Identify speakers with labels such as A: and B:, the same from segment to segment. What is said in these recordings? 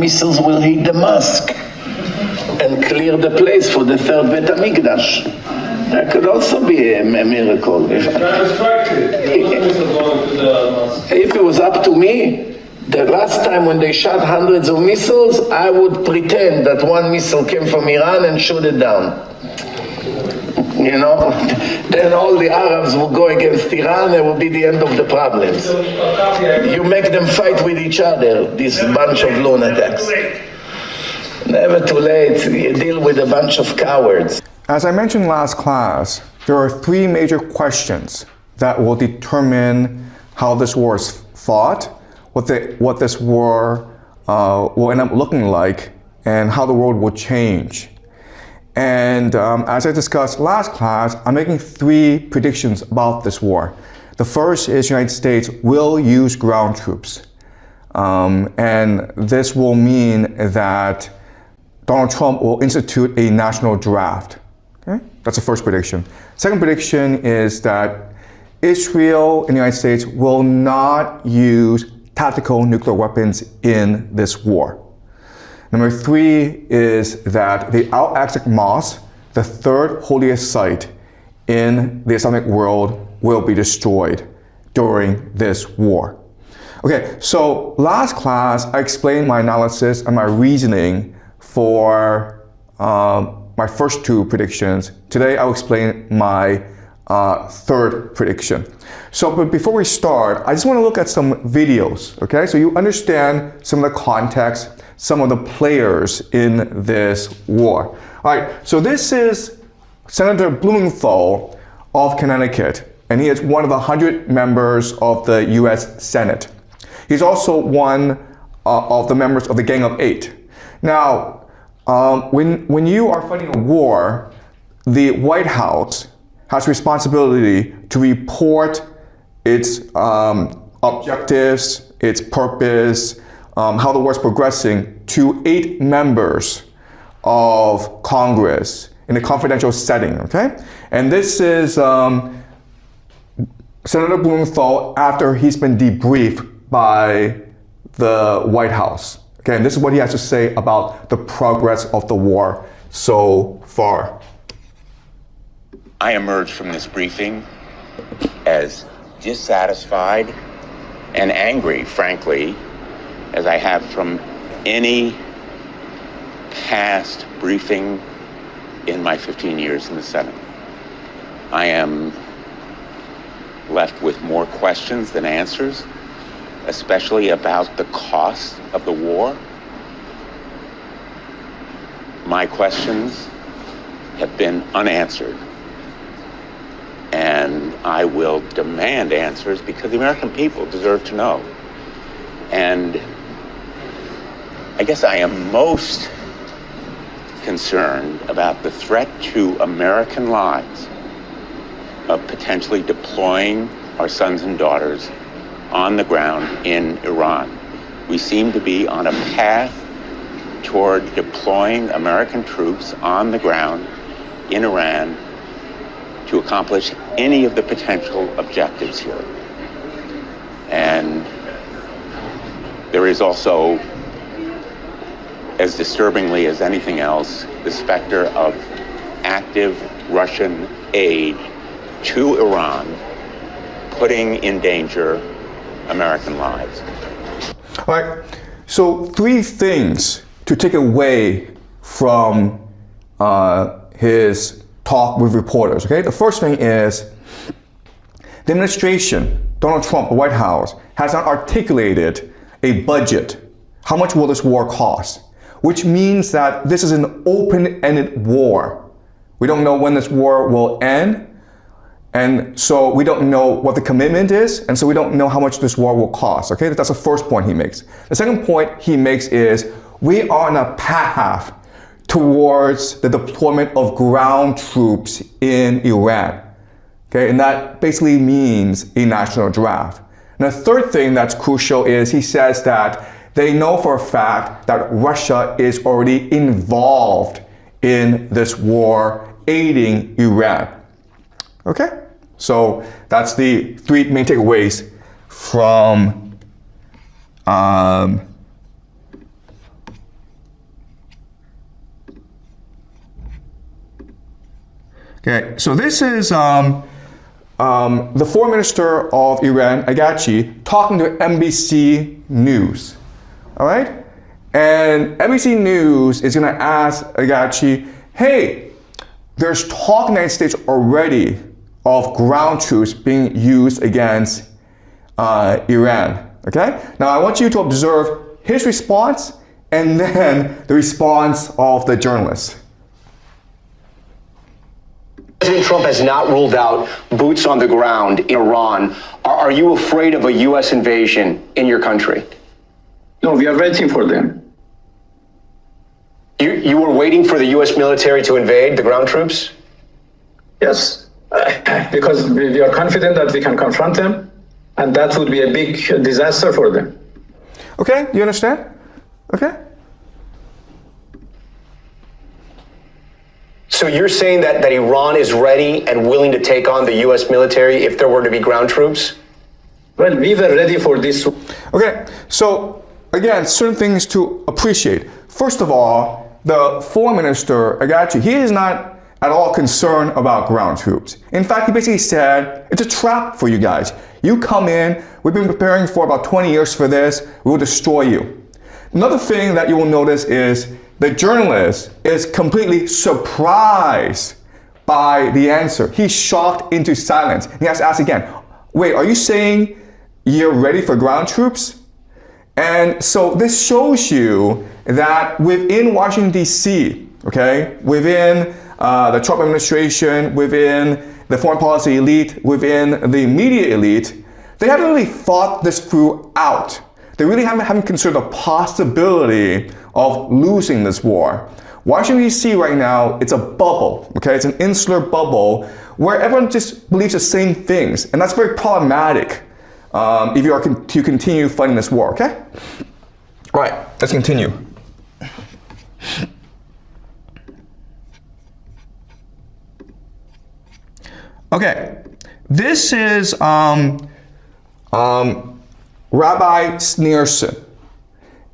A: missiles will hit the mosque and clear the place for the third Bet HaMikdash. That could also be a miracle. If it was up to me, the last time when they shot hundreds of missiles, I would pretend that one missile came from Iran and shoot it down. You know, then all the Arabs will go against Iran, and it will be the end of the problems. You make them fight with each other, this bunch of lunatics. Never too late, you deal with a bunch of cowards.
B: As I mentioned last class, there are three major questions that will determine how this war is fought, what this war will end up looking like, and how the world will change. And as I discussed last class, I'm making three predictions about this war. The first is the United States will use ground troops. And this will mean that Donald Trump will institute a national draft. Okay? That's the first prediction. Second prediction is that Israel and the United States will not use tactical nuclear weapons in this war. Number three is that the Al-Aqsa Mosque, the third holiest site in the Islamic world, will be destroyed during this war. Okay, so last class I explained my analysis and my reasoning for my first two predictions. Today I'll explain my third prediction. So, but before we start, I just want to look at some videos, okay? So you understand some of the context, some of the players in this war. All right, so this is Senator Blumenthal of Connecticut, and he is one of the 100 members of the US Senate. He's also one of the members of the Gang of Eight. Now, when you are fighting a war, the White House has responsibility to report its objectives, its purpose, how the war is progressing to 8 members of Congress in a confidential setting, okay? And this is Senator Blumenthal after he's been debriefed by the White House. Okay, and this is what he has to say about the progress of the war so far.
C: I emerged from this briefing as dissatisfied and angry, frankly, as I have from any past briefing in my 15 years in the Senate. I am left with more questions than answers, especially about the cost of the war. My questions have been unanswered, and I will demand answers because the American people deserve to know. And I guess I am most concerned about the threat to American lives of potentially deploying our sons and daughters on the ground in Iran. We seem to be on a path toward deploying American troops on the ground in Iran to accomplish any of the potential objectives here. And there is also, as disturbingly as anything else, the specter of active Russian aid to Iran, putting in danger American lives.
B: All right, so 3 things to take away from his talk with reporters, okay? The first thing is the administration, Donald Trump, the White House, has not articulated a budget. How much will this war cost? Which means that this is an open-ended war. We don't know when this war will end, and so we don't know what the commitment is, and so we don't know how much this war will cost, okay? That's the first point he makes. The second point he makes is we are on a path towards the deployment of ground troops in Iran, okay? And that basically means a national draft. And the third thing that's crucial is he says that they know for a fact that Russia is already involved in this war, aiding Iran. Okay? So that's the 3 main takeaways from Okay, so this is the foreign minister of Iran, Agachi, talking to NBC News. All right? And NBC News is going to ask Agachi, hey, there's talk in the United States already of ground troops being used against Iran. Okay? Now I want you to observe his response and then the response of the journalist.
D: President Trump has not ruled out boots on the ground in Iran. Are you afraid of a U.S. invasion in your country?
E: No, we are waiting for them.
D: You were waiting for the U.S. military to invade, the ground troops?
E: Yes, because we are confident that we can confront them, and that would be a big disaster for them.
B: Okay, you understand? Okay.
D: So you're saying that Iran is ready and willing to take on the U.S. military if there were to be ground troops?
E: Well, we were ready for this.
B: Okay, so again, certain things to appreciate. First of all, the foreign minister, Agachi, he is not at all concerned about ground troops. In fact, he basically said, it's a trap for you guys. You come in, we've been preparing for about 20 years for this, we will destroy you. Another thing that you will notice is the journalist is completely surprised by the answer. He's shocked into silence. He has to ask again, wait, are you saying you're ready for ground troops? And so this shows you that within Washington, D.C., okay, within the Trump administration, within the foreign policy elite, within the media elite, they haven't really thought this through out. They really haven't considered the possibility of losing this war. Washington, D.C. right now, it's a bubble, okay? It's an insular bubble where everyone just believes the same things, and that's very problematic if you are to continue fighting this war, okay? All right, let's continue. Okay, this is Rabbi Shneerson,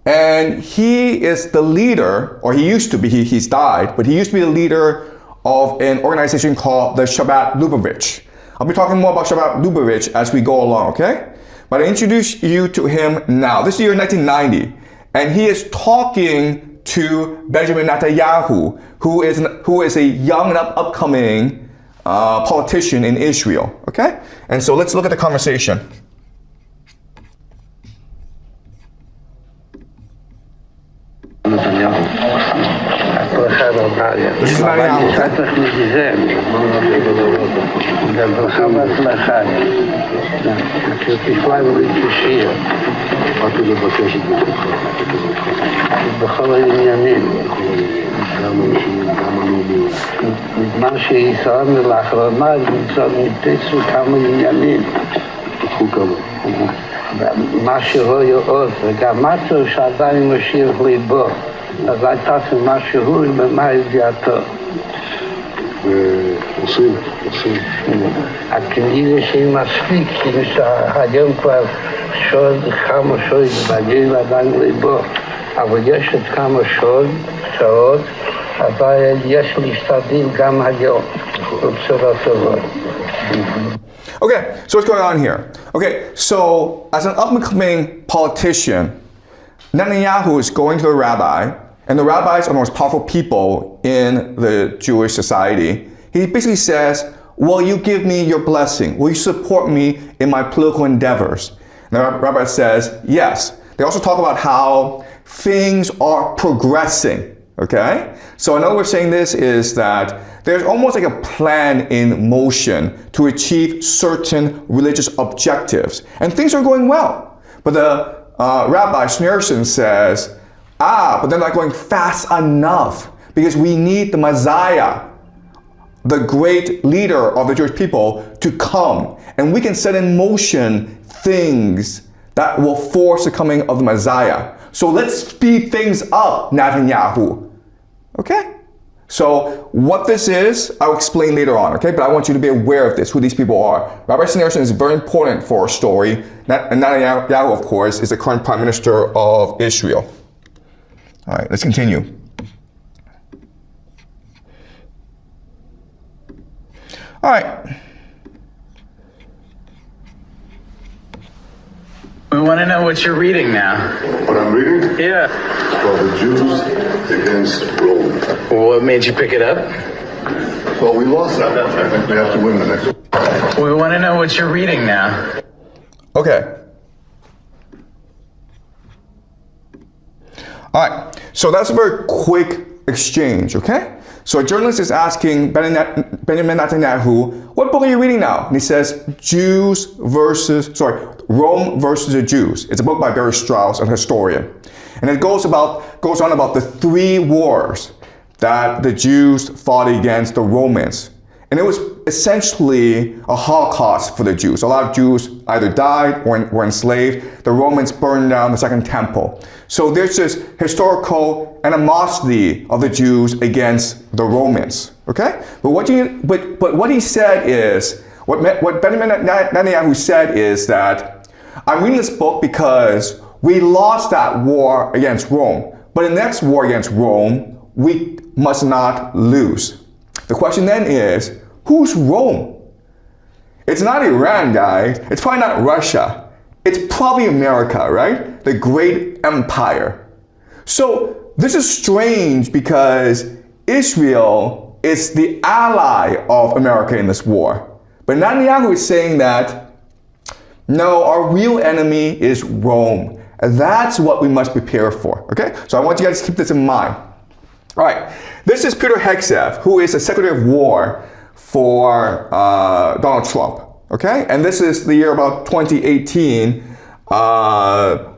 B: and he is the leader, or he used to be, he's died, but he used to be the leader of an organization called the Shabbat Lubavitch. I'll be talking more about Shabbat Lubavitch as we go along, okay? But I introduce you to him now. This is year 1990, and he is talking to Benjamin Netanyahu, who is a young and upcoming politician in Israel, okay? And so let's look at the conversation. This is Netanyahu,
F: בזמן שישראל לאחרונה נתפסו כמה עניינים. מה שרואה עוד, וגם משהו שעדיין משאיר ליבו. אז הייתה משהו במה ידיעתו. עושים. הכנראה שהיא מספיק, שהיום כבר כמה שעות מגיעים עדיין ליבו. אבל יש עוד כמה שעות, אבל יש להשתדל גם היום. בצורה טובה.
B: Okay, so what's going on here? Okay, so as an up-and-coming politician, Netanyahu is going to the rabbi, and the rabbis are the most powerful people in the Jewish society. He basically says, will you give me your blessing? Will you support me in my political endeavors? And the rabbi says, yes. They also talk about how things are progressing, okay? So another way of saying this is that there's almost like a plan in motion to achieve certain religious objectives. And things are going well. But the Rabbi Shneerson says, but they're not going fast enough because we need the Messiah, the great leader of the Jewish people, to come. And we can set in motion things that will force the coming of the Messiah. So let's speed things up, Netanyahu. Okay? So what this is, I'll explain later on, okay? But I want you to be aware of this, who these people are. Rabbi Shneerson is very important for our story. And Netanyahu, of course, is the current Prime Minister of Israel. All right, let's continue. right.
G: We want to know what you're reading now.
H: What I'm reading?
G: Yeah.
H: It's called The Jews Against Rome.
G: What made you pick it up?
H: Well, we lost that one. I think we have to win the next one.
G: We want to know what you're reading now.
B: Okay. All right, so that's a very quick exchange, okay? So a journalist is asking Benjamin Netanyahu, what book are you reading now? And he says, Rome versus the Jews. It's a book by Barry Strauss, an historian. And it goes on about the 3 wars that the Jews fought against the Romans. And it was essentially a Holocaust for the Jews. A lot of Jews either died or were enslaved. The Romans burned down the Second Temple. So there's this historical animosity of the Jews against the Romans. Okay? But what he said is, what Benjamin Netanyahu said is that I'm reading this book because we lost that war against Rome. But in the next war against Rome, we must not lose. The question then is, who's Rome? It's not Iran, guys. It's probably not Russia. It's probably America, right? The great empire. So this is strange because Israel is the ally of America in this war. But Netanyahu is saying that, no, our real enemy is Rome. And that's what we must prepare for, okay? So I want you guys to keep this in mind. All right, this is Peter Hegseth, who is the Secretary of War for Donald Trump, okay? And this is the year about 2018,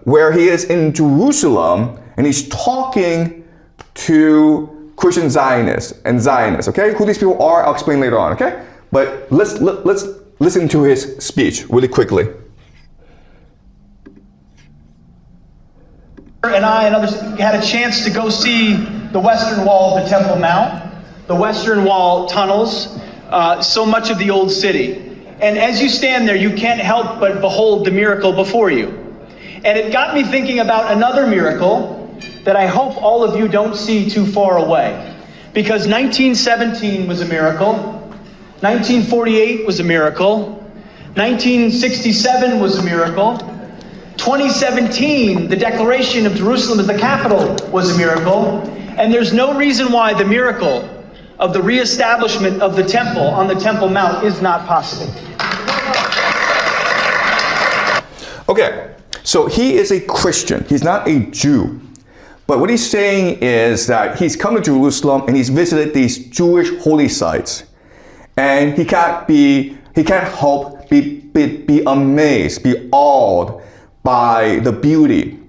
B: where he is in Jerusalem and he's talking to Christian Zionists, okay? Who these people are, I'll explain later on, okay? But let's listen to his speech really quickly.
I: And I and others had a chance to go see the Western Wall of the Temple Mount, the Western Wall tunnels, so much of the old city. And as you stand there, you can't help but behold the miracle before you. And it got me thinking about another miracle that I hope all of you don't see too far away. Because 1917 was a miracle, 1948 was a miracle, 1967 was a miracle, 2017, the declaration of Jerusalem as the capital was a miracle, and there's no reason why the miracle of the reestablishment of the temple on the Temple Mount is not possible.
B: Okay, so he is a Christian. He's not a Jew. But what he's saying is that he's come to Jerusalem and he's visited these Jewish holy sites. And he can't help be amazed, be awed by the beauty,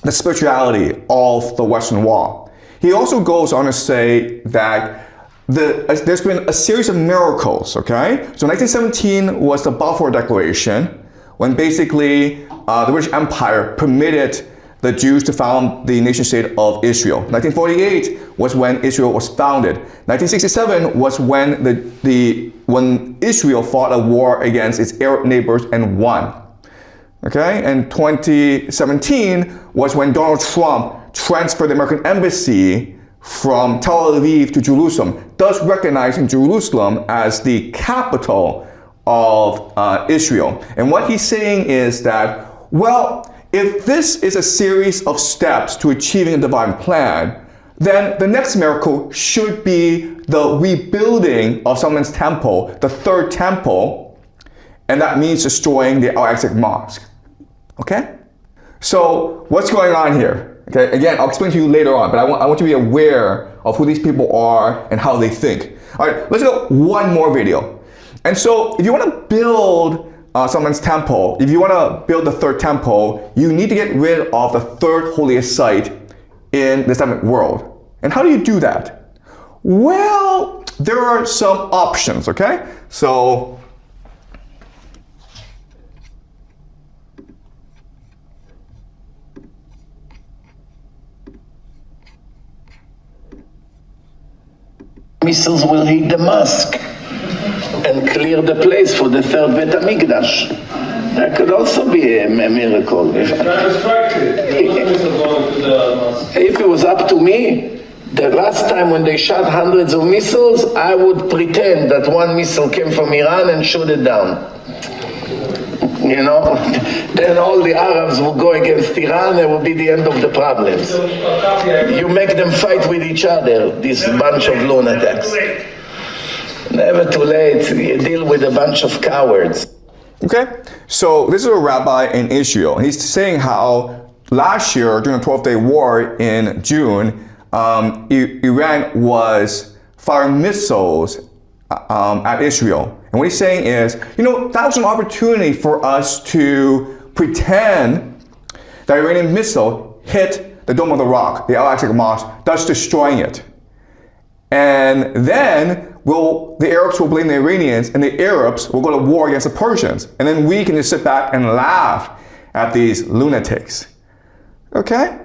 B: the spirituality of the Western Wall. He also goes on to say that there's been a series of miracles, okay? So 1917 was the Balfour Declaration, when basically the British Empire permitted the Jews to found the nation state of Israel. 1948 was when Israel was founded. 1967 was when when Israel fought a war against its Arab neighbors and won. Okay, and 2017 was when Donald Trump transferred the American embassy from Tel Aviv to Jerusalem, thus recognizing Jerusalem as the capital of Israel. And what he's saying is that, well, if this is a series of steps to achieving a divine plan, then the next miracle should be the rebuilding of Solomon's temple, the third temple, and that means destroying the Al-Aqsa Mosque. Okay? So what's going on here? Okay, again, I'll explain to you later on, but I want you to be aware of who these people are and how they think. All right, let's go one more video. And so if you want to build Solomon's temple, if you want to build the third temple, you need to get rid of the third holiest site in the Islamic world. And how do you do that? Well, there are some options, okay? So
A: missiles will hit the mosque and clear the place for the third Bet HaMikdash. That could also be a miracle. If it was up to me, The last time when they shot hundreds of missiles, I would pretend that one missile came from Iran and shoot it down. You know, then all the Arabs will go against Iran, and it will be the end of the problems. You make them fight with each other, this bunch of lunatics. Never too late, you deal with a bunch of cowards.
B: Okay, so this is a rabbi in Israel. He's saying how last year, during the 12-day war in June, Iran was firing missiles at Israel. And what he's saying is, you know, that was an opportunity for us to pretend that Iranian missile hit the Dome of the Rock, the Al-Aqsa Mosque, thus destroying it. And then the Arabs will blame the Iranians, and the Arabs will go to war against the Persians. And then we can just sit back and laugh at these lunatics. Okay?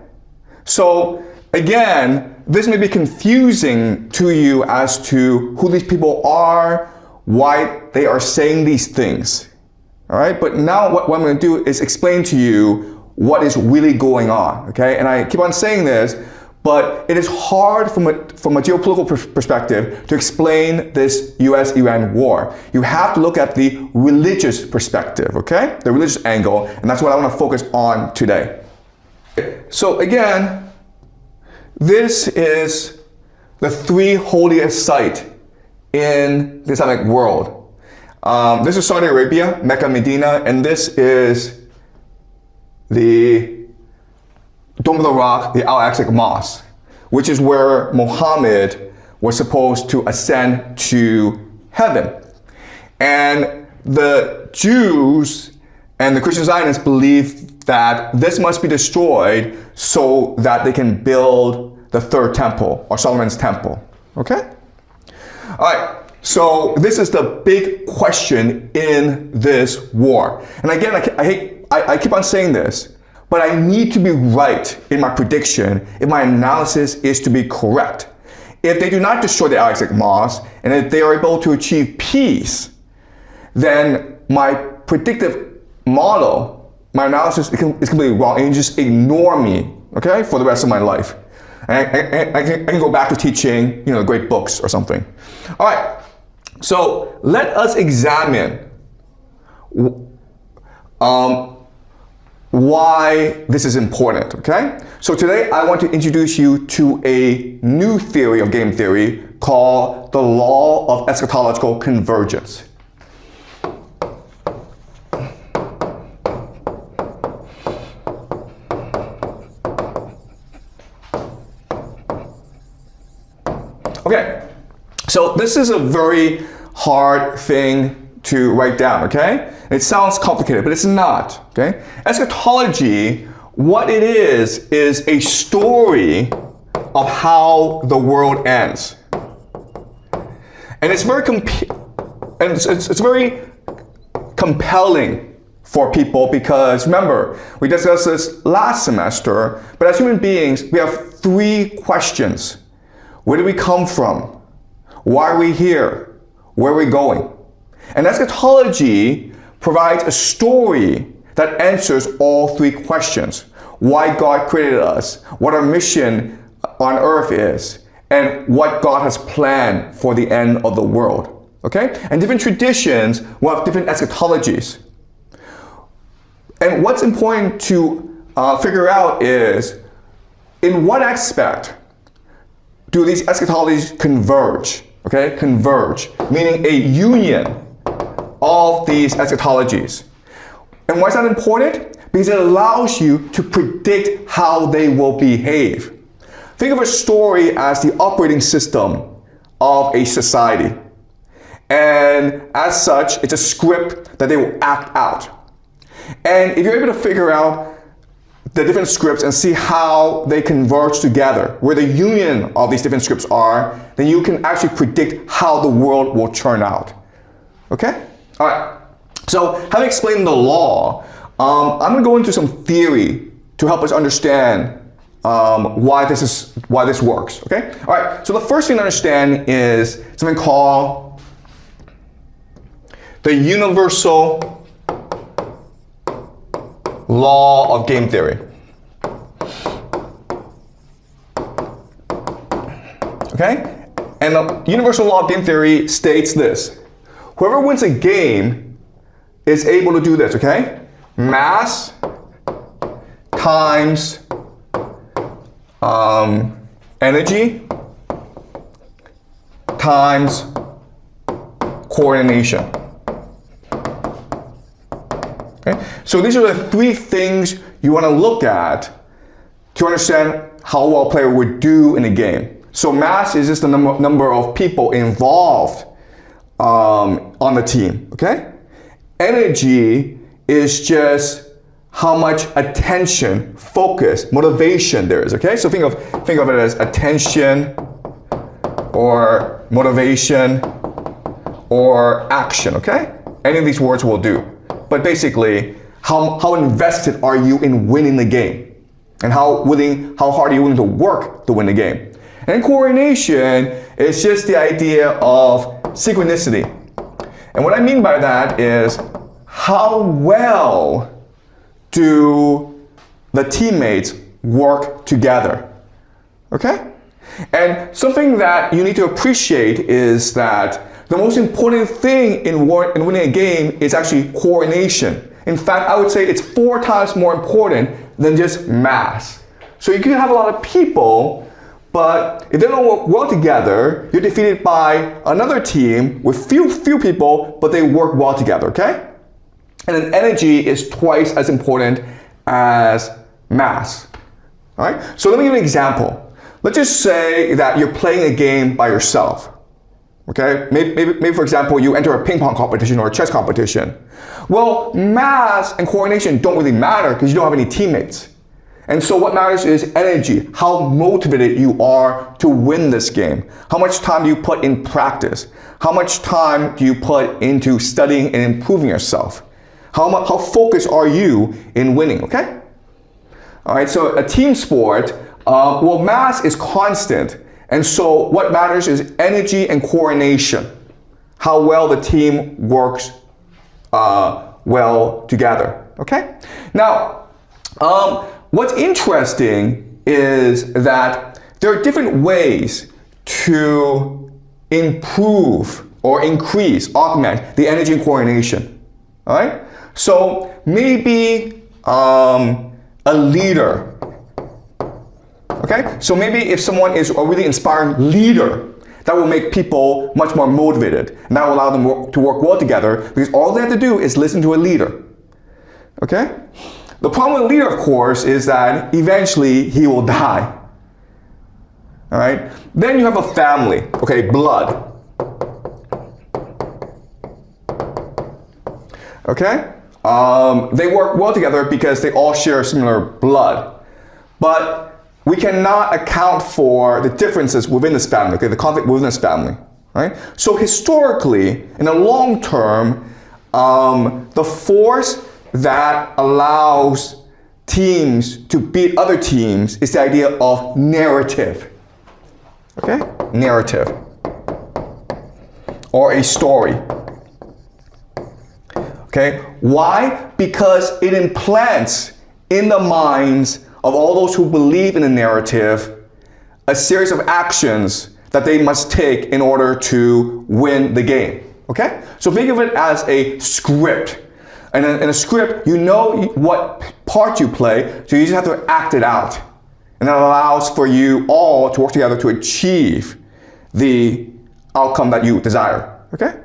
B: So, again, this may be confusing to you as to who these people are, why they are saying these things. All right? But now what I'm going to do is explain to you what is really going on. Okay? And I keep on saying this, but it is hard from a geopolitical perspective to explain this US-Iran war. You have to look at the religious perspective, okay? The religious angle, and that's what I want to focus on today. So again, this is the three holiest site in the Islamic world. This is Saudi Arabia, Mecca, Medina, and this is the Dome of the Rock, the Al-Aqsa Mosque, which is where Muhammad was supposed to ascend to heaven. And the Jews and the Christian Zionists believe that this must be destroyed so that they can build the third temple, or Solomon's temple. Okay? All right. So this is the big question in this war. And again, I keep on saying this, but I need to be right in my prediction if my analysis is to be correct. If they do not destroy the Al-Aqsa Mosque, and if they are able to achieve peace, then my predictive model, my analysis is completely wrong, and you just ignore me, okay, for the rest of my life. And I can go back to teaching, you know, great books or something. All right, so let us examine why this is important, okay? So today I want to introduce you to a new theory of game theory called the law of eschatological convergence. Okay, so this is a very hard thing to write down, okay? It sounds complicated, but it's not, okay? Eschatology, what it is a story of how the world ends. And it's very it's very compelling for people because, remember, we discussed this last semester, but as human beings, we have three questions. Where do we come from? Why are we here? Where are we going? And eschatology provides a story that answers all three questions. Why God created us, what our mission on earth is, and what God has planned for the end of the world. Okay? And different traditions will have different eschatologies. And what's important to figure out is, in what aspect do these eschatologies converge? Okay? Converge, meaning a union of these eschatologies. And why is that important? Because it allows you to predict how they will behave. Think of a story as the operating system of a society. And as such, it's a script that they will act out. And if you're able to figure out the different scripts and see how they converge together, where the union of these different scripts are, then you can actually predict how the world will turn out. Okay? All right. So, having explained the law, I'm going to go into some theory to help us understand why this works. Okay? All right. So the first thing to understand is something called the universal law of game theory. okay? And the universal law of game theory states this. Whoever wins a game is able to do this, okay? Mass times energy times coordination. Okay? So these are the three things you want to look at to understand how well a player would do in a game. So mass is just the number of people involved on the team, okay? Energy is just how much attention, focus, motivation there is, okay? So think of it as attention or motivation or action, okay? Any of these words will do. But basically, how invested are you in winning the game? And how hard are you willing to work to win the game? And coordination is just the idea of synchronicity. And what I mean by that is how well do the teammates work together, okay? And something that you need to appreciate is that the most important thing in winning a game is actually coordination. In fact, I would say it's 4 times more important than just mass. So you can have a lot of people, but if they don't work well together, you're defeated by another team with few people, but they work well together, okay? And then energy is twice as important as mass, all right? So let me give you an example. Let's just say that you're playing a game by yourself, okay? Maybe for example, you enter a ping pong competition or a chess competition. Well, mass and coordination don't really matter because you don't have any teammates. And so what matters is energy, how motivated you are to win this game. How much time do you put in practice? How much time do you put into studying and improving yourself? How focused are you in winning, okay? All right, so a team sport, well, mass is constant. And so what matters is energy and coordination. How well the team works well together, okay? Now, what's interesting is that there are different ways to improve or increase, augment the energy and coordination, all right? So maybe a leader, okay? So maybe if someone is a really inspiring leader, that will make people much more motivated, and that will allow them to work well together because all they have to do is listen to a leader, okay? The problem with a leader, of course, is that eventually he will die, all right? Then you have a family, okay, blood, okay? They work well together because they all share similar blood, but we cannot account for the differences within this family, okay, the conflict within this family, right? So historically, in the long term, the force that allows teams to beat other teams is the idea of narrative, okay? Narrative, or a story, okay? Why? Because it implants in the minds of all those who believe in the narrative a series of actions that they must take in order to win the game, okay? So think of it as a script. And in a script, you know what part you play, so you just have to act it out. And that allows for you all to work together to achieve the outcome that you desire, okay?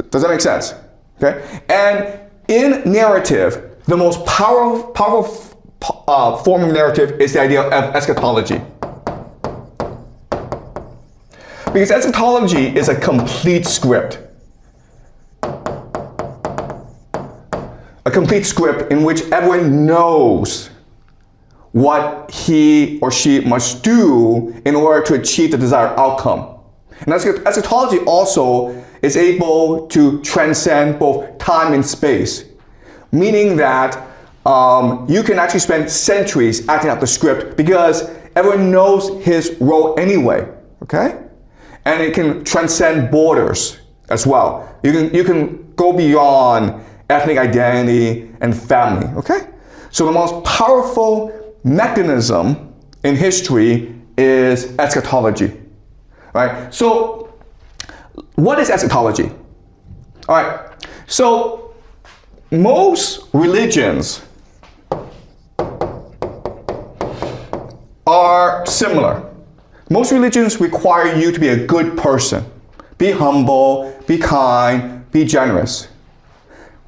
B: Does that make sense? Okay? And in narrative, the most powerful form of narrative is the idea of eschatology. Because eschatology is a complete script. A complete script in which everyone knows what he or she must do in order to achieve the desired outcome. And eschatology also is able to transcend both time and space, meaning that you can actually spend centuries acting out the script because everyone knows his role anyway, okay? And it can transcend borders as well. You can go beyond ethnic identity and family, okay? So the most powerful mechanism in history is eschatology. right? So what is eschatology? All right, so most religions are similar. Most religions require you to be a good person. Be humble, be kind, be generous.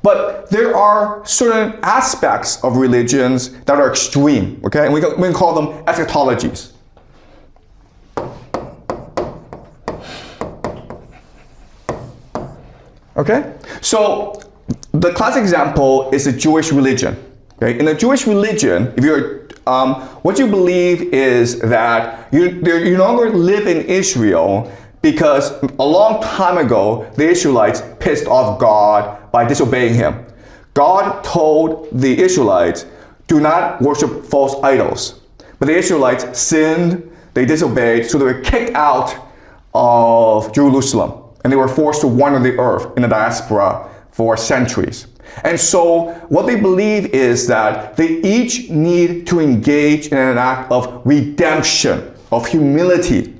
B: But there are certain aspects of religions that are extreme, okay? And we can call them eschatologies. Okay? So the classic example is the Jewish religion. Okay? In the Jewish religion, if you're what you believe is that you no longer live in Israel because a long time ago, the Israelites pissed off God by disobeying him. God told the Israelites, do not worship false idols. But the Israelites sinned, they disobeyed, so they were kicked out of Jerusalem. And they were forced to wander the earth in the diaspora for centuries. And so what they believe is that they each need to engage in an act of redemption, of humility,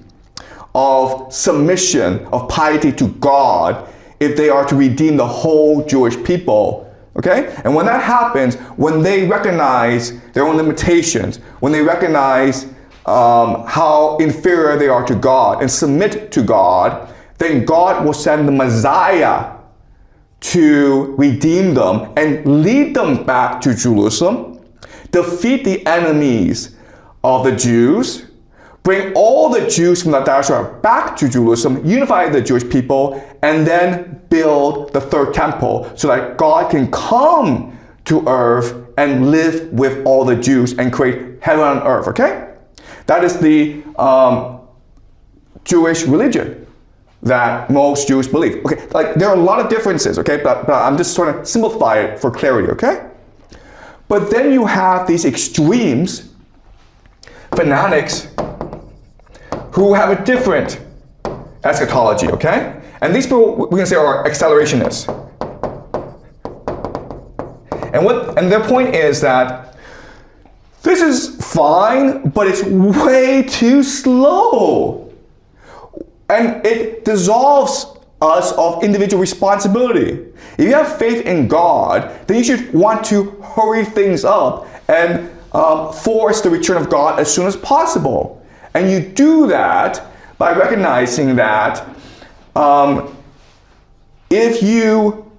B: of submission, of piety to God if they are to redeem the whole Jewish people. Okay? And when that happens, when they recognize their own limitations, when they recognize how inferior they are to God and submit to God, then God will send the Messiah to redeem them and lead them back to Jerusalem, defeat the enemies of the Jews, bring all the Jews from the diaspora back to Jerusalem, unify the Jewish people, and then build the third temple so that God can come to earth and live with all the Jews and create heaven on earth, okay? That is the Jewish religion that most Jews believe. Okay, like there are a lot of differences, okay, but I'm just trying to simplify it for clarity, okay? But then you have these extremes, fanatics, who have a different eschatology, okay? And these people we can say are accelerationists. And their point is that this is fine, but it's way too slow. And it dissolves us of individual responsibility. If you have faith in God, then you should want to hurry things up and force the return of God as soon as possible. And you do that by recognizing that if you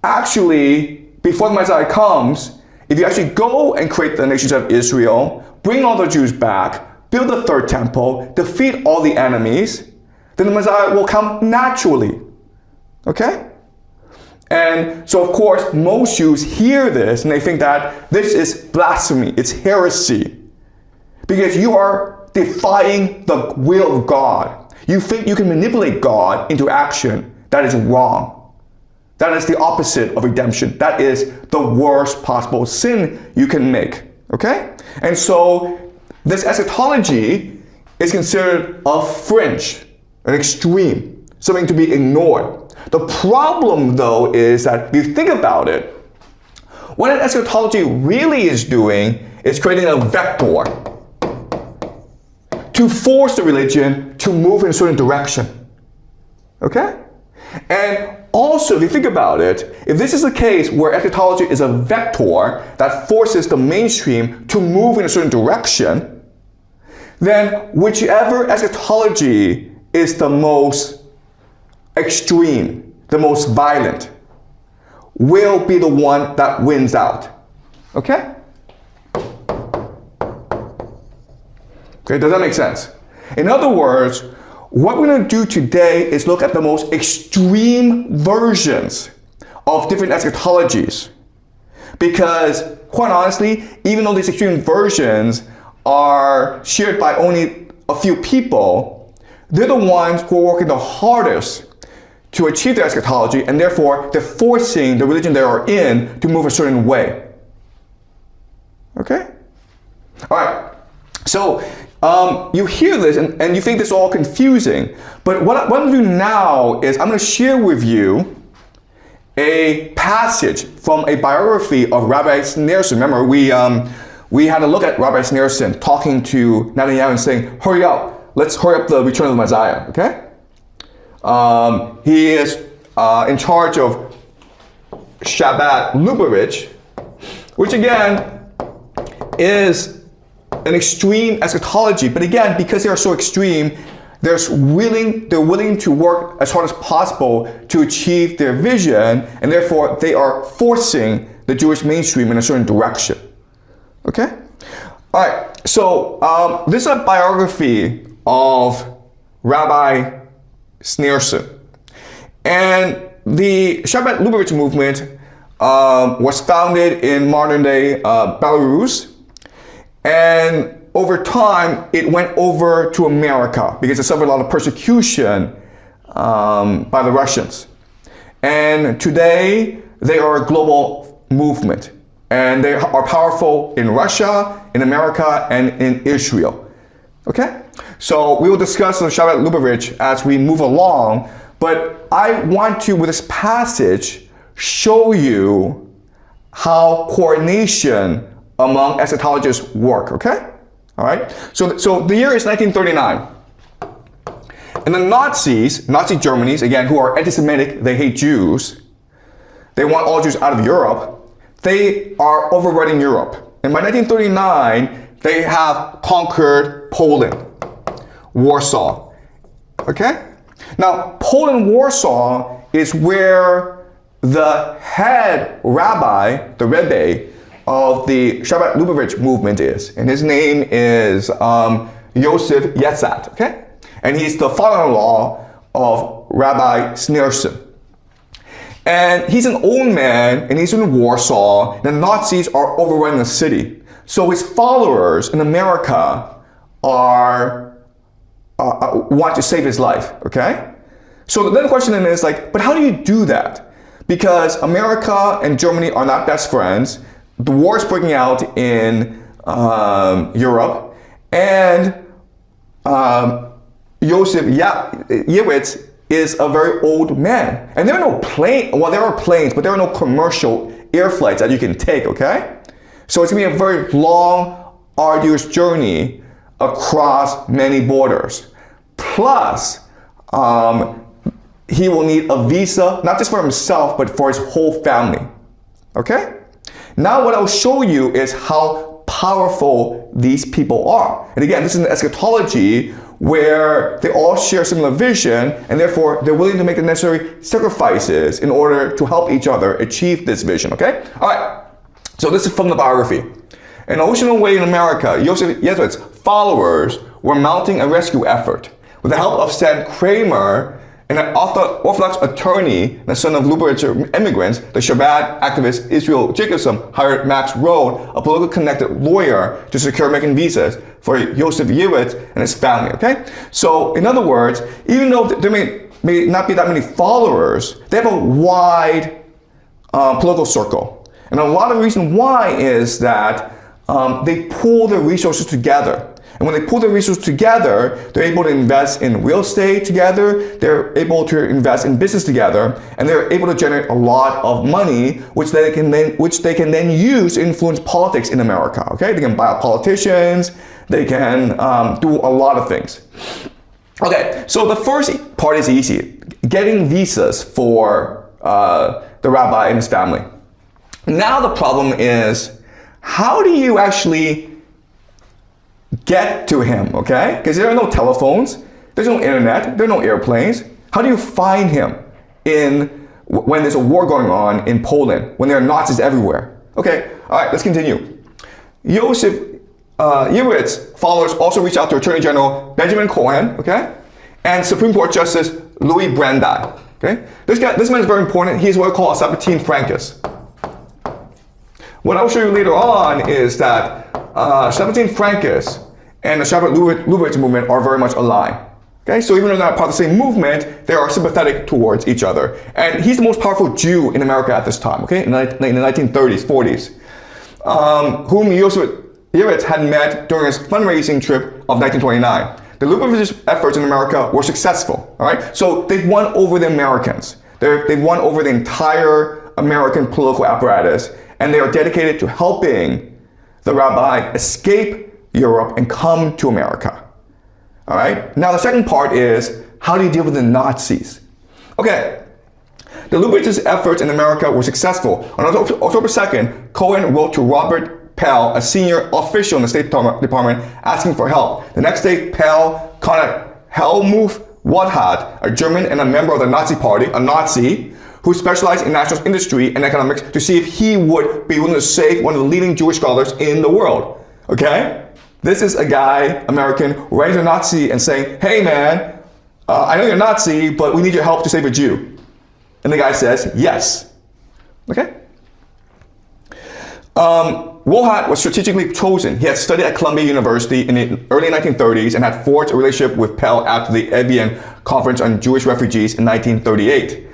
B: actually, before the Messiah comes, if you actually go and create the nations of Israel, bring all the Jews back, build the third temple, defeat all the enemies, then the Messiah will come naturally, okay? And so of course, most Jews hear this and they think that this is blasphemy, it's heresy, because you are defying the will of God. You think you can manipulate God into action. That is wrong. That is the opposite of redemption. That is the worst possible sin you can make, okay? And so this eschatology is considered a fringe, an extreme, something to be ignored. The problem, though, is that if you think about it, what an eschatology really is doing is creating a vector to force the religion to move in a certain direction. Okay? And also, if you think about it, if this is the case where eschatology is a vector that forces the mainstream to move in a certain direction, then whichever eschatology is the most extreme, the most violent, will be the one that wins out. Okay? Okay, does that make sense? In other words, what we're going to do today is look at the most extreme versions of different eschatologies. Because, quite honestly, even though these extreme versions are shared by only a few people, they're the ones who are working the hardest to achieve their eschatology, and therefore they're forcing the religion they are in to move a certain way. Okay? All right. So you hear this and you think this is all confusing, but what I'm going to do now is I'm going to share with you a passage from a biography of Rabbi Shneirson. Remember, we had a look at Rabbi Shneirson talking to Netnyahu and saying, hurry up, let's hurry up the return of the Messiah, okay? He is in charge of Shabbat Lubavitch, which again is an extreme eschatology. But again, because they are so extreme, they're willing to work as hard as possible to achieve their vision, and therefore they are forcing the Jewish mainstream in a certain direction. Okay? All right, so this is a biography of Rabbi Shneerson. And the Shabbat Lubavitch movement was founded in modern-day Belarus, and over time it went over to America because it suffered a lot of persecution by the Russians. And today they are a global movement, and they are powerful in Russia, in America, and in Israel. Okay? So we will discuss the Shabbat Lubavitch as we move along, but I want to, with this passage, show you how coordination among eschatologists work, okay? All right? So the year is 1939. And the Nazis, Nazi Germany, again, who are anti-Semitic, they hate Jews, they want all Jews out of Europe, they are overrunning Europe. And by 1939, they have conquered Poland, Warsaw, okay? Now, Poland, Warsaw is where the head rabbi, the Rebbe of the Shabbat Lubavitch movement is. And his name is Yosef Yetzat, okay? And he's the father-in-law of Rabbi Shneerson. And he's an old man, and he's in Warsaw. The Nazis are overrunning the city. So his followers in America are want to save his life, okay? So then the question then is like, but how do you do that? Because America and Germany are not best friends. The war is breaking out in Europe, and Yosef Yewitz is a very old man. And there are no planes, well, there are planes, but there are no commercial air flights that you can take, okay? So it's gonna be a very long, arduous journey across many borders. Plus, he will need a visa, not just for himself, but for his whole family, okay? Now what I'll show you is how powerful these people are. And again, this is an eschatology where they all share similar vision, and therefore they're willing to make the necessary sacrifices in order to help each other achieve this vision, okay? All right, so this is from the biography. In an ocean away in America, Yosef Yezuit's followers were mounting a rescue effort. With the help of Stan Kramer, an Orthodox attorney, the son of Lubavitch immigrants, the Shabbat activist Israel Jacobson hired Max Road, a politically connected lawyer, to secure American visas for Yosef Yewitz and his family, okay? So, in other words, even though there may not be that many followers, they have a wide political circle. And a lot of the reason why is that they pool their resources together. And when they pool their resources together, they're able to invest in real estate together, they're able to invest in business together, and they're able to generate a lot of money, which they can then use to influence politics in America, okay? They can buy up politicians, they can do a lot of things. Okay, so the first part is easy, getting visas for the rabbi and his family. Now the problem is, how do you actually get to him, okay? Because there are no telephones, there's no internet, there are no airplanes. How do you find him when there's a war going on in Poland, when there are Nazis everywhere? Okay, all right, let's continue. Yosef Yewitz's followers also reached out to Attorney General Benjamin Cohen, okay? And Supreme Court Justice Louis Brandeis, okay? This man is very important. He's what we call a Sabbatine Francus. What I'll show you later on is that Sabbatine Francus and the Shabbat Lubavitch movement are very much aligned. Okay, so even though they're not part of the same movement, they are sympathetic towards each other. And he's the most powerful Jew in America at this time, okay, in the 1930s, 40s, whom Yosef Yewitz had met during his fundraising trip of 1929. The Lubavitch efforts in America were successful, all right? So they've won over the Americans. They've won over the entire American political apparatus, and they are dedicated to helping the rabbi escape Europe and come to America. All right. Now the second part is, how do you deal with the Nazis? Okay. The Lubavitch's efforts in America were successful. On October 2nd, Cohen wrote to Robert Pell, a senior official in the State Department, asking for help. The next day, Pell contacted Helmuth Waldhardt, a German and a member of the Nazi Party, a Nazi, who specialized in national industry and economics, to see if he would be willing to save one of the leading Jewish scholars in the world. Okay? This is a guy, American, writing to a Nazi and saying, hey man, I know you're a Nazi, but we need your help to save a Jew. And the guy says, yes. Okay? Waldhardt was strategically chosen. He had studied at Columbia University in the early 1930s and had forged a relationship with Pell after the Evian Conference on Jewish Refugees in 1938.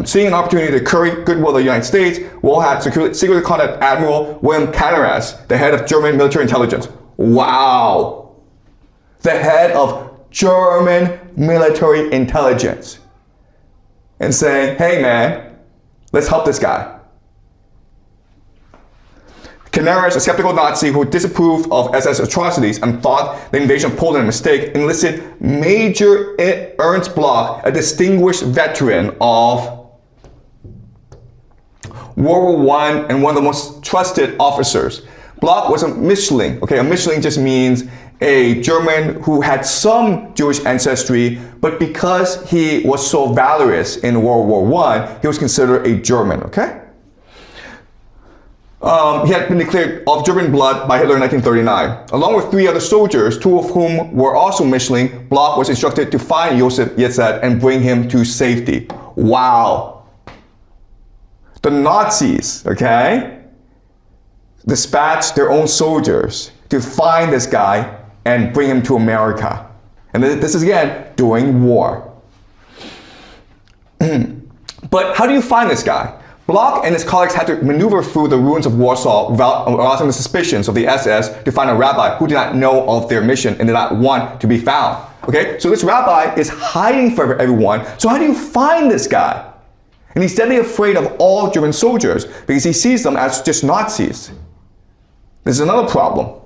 B: Seeing an opportunity to curry goodwill of the United States, Waldhardt secretly contacted Admiral William Canaras, the head of German military intelligence. Wow! The head of German military intelligence. And saying, hey man, let's help this guy. Canaris, a skeptical Nazi who disapproved of SS atrocities and thought the invasion of Poland a mistake, enlisted Major Ernst Bloch, a distinguished veteran of World War I and one of the most trusted officers. Bloch was a Mischling. Okay, a Mischling just means a German who had some Jewish ancestry, but because he was so valorous in World War I, he was considered a German, okay? He had been declared of German blood by Hitler in 1939. Along with 3 other soldiers, 2 of whom were also Mischling, Bloch was instructed to find Josef Yitzhak and bring him to safety. Wow. The Nazis, okay, dispatched their own soldiers to find this guy and bring him to America. And this is again during war. But how do you find this guy? Bloch and his colleagues had to maneuver through the ruins of Warsaw without arousing the suspicions of the SS to find a rabbi who did not know of their mission and did not want to be found. Okay, so this rabbi is hiding from everyone. So how do you find this guy? And he's deadly afraid of all German soldiers because he sees them as just Nazis. This is another problem.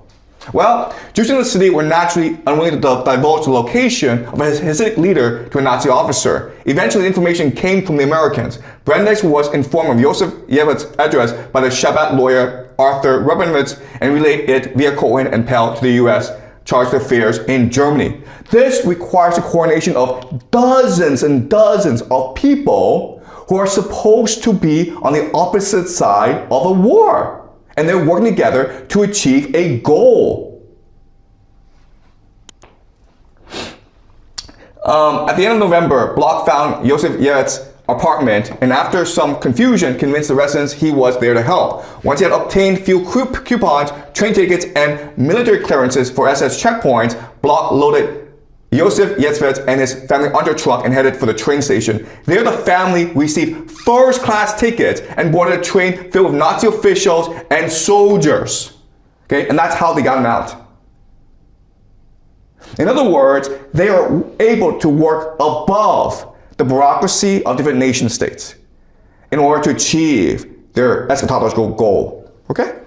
B: Well, Jews in the city were naturally unwilling to divulge the location of a Hasidic leader to a Nazi officer. Eventually, information came from the Americans. Brandeis was informed of Josef Yevlitz's address by the Shabbat lawyer Arthur Rubinowitz and relayed it via Cohen and Pell to the U.S. charged affairs in Germany. This requires the coordination of dozens and dozens of people who are supposed to be on the opposite side of a war. And they're working together to achieve a goal. At the end of November, Bloch found Josef Yevlitz's apartment and after some confusion convinced the residents he was there to help. Once he had obtained fuel coupons, train tickets, and military clearances for SS checkpoints, Bloch loaded Josef Yevlitz and his family onto a truck and headed for the train station. There the family received first-class tickets and boarded a train filled with Nazi officials and soldiers. Okay, and that's how they got him out. In other words, they are able to work above the bureaucracy of different nation states in order to achieve their eschatological goal. Okay?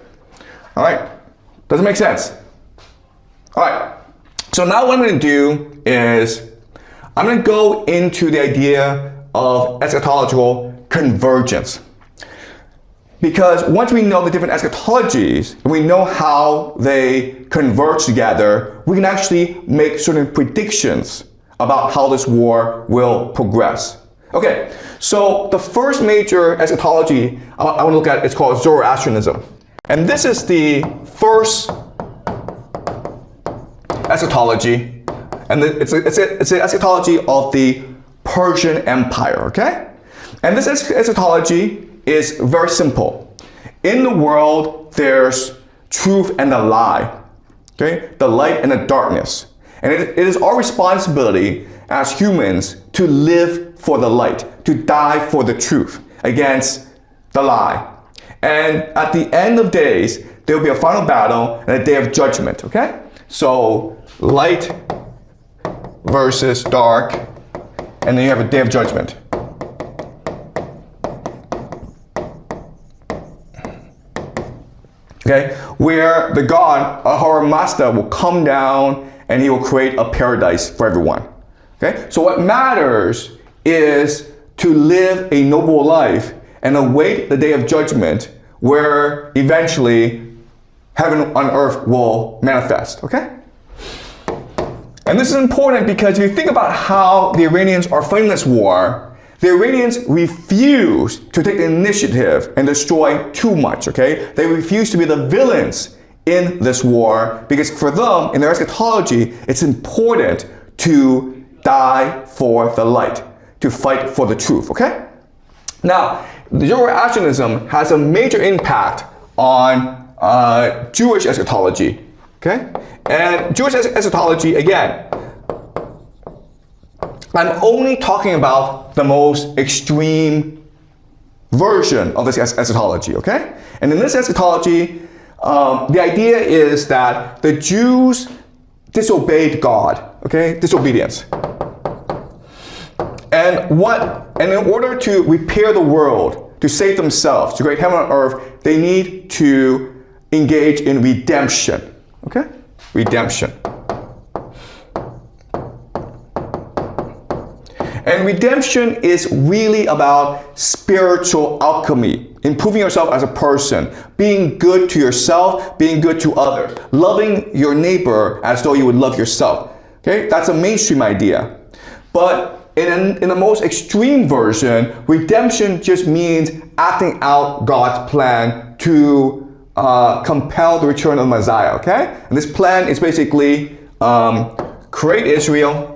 B: All right. Does it make sense? All right. So now what I'm going to do is I'm going to go into the idea of eschatological convergence. Because once we know the different eschatologies, and we know how they converge together, we can actually make certain predictions about how this war will progress. Okay, so the first major eschatology I want to look at is called Zoroastrianism. And this is the first eschatology, and it's an eschatology of the Persian Empire, okay? And this eschatology is very simple. In the world, there's truth and the lie, okay? The light and the darkness. And it is our responsibility as humans to live for the light, to die for the truth against the lie. And at the end of days, there will be a final battle and a day of judgment, okay? So light versus dark, and then you have a day of judgment. Okay, where the god Ahura Mazda will come down and he will create a paradise for everyone. Okay? So what matters is to live a noble life and await the day of judgment where eventually heaven on earth will manifest. Okay? And this is important because if you think about how the Iranians are fighting this war, the Iranians refuse to take the initiative and destroy too much, okay? They refuse to be the villains in this war because for them, in their eschatology, it's important to die for the light, to fight for the truth, okay? Now, the Zoroastrianism has a major impact on Jewish eschatology, okay? And Jewish eschatology, again, I'm only talking about the most extreme version of this eschatology, okay? And in this eschatology, the idea is that the Jews disobeyed God, okay? Disobedience. And in order to repair the world, to save themselves, to create heaven on earth, they need to engage in redemption, okay? Redemption. And redemption is really about spiritual alchemy, improving yourself as a person, being good to yourself, being good to others, loving your neighbor as though you would love yourself. Okay, that's a mainstream idea. But in the most extreme version, redemption just means acting out God's plan to compel the return of the Messiah. Okay, and this plan is basically create Israel.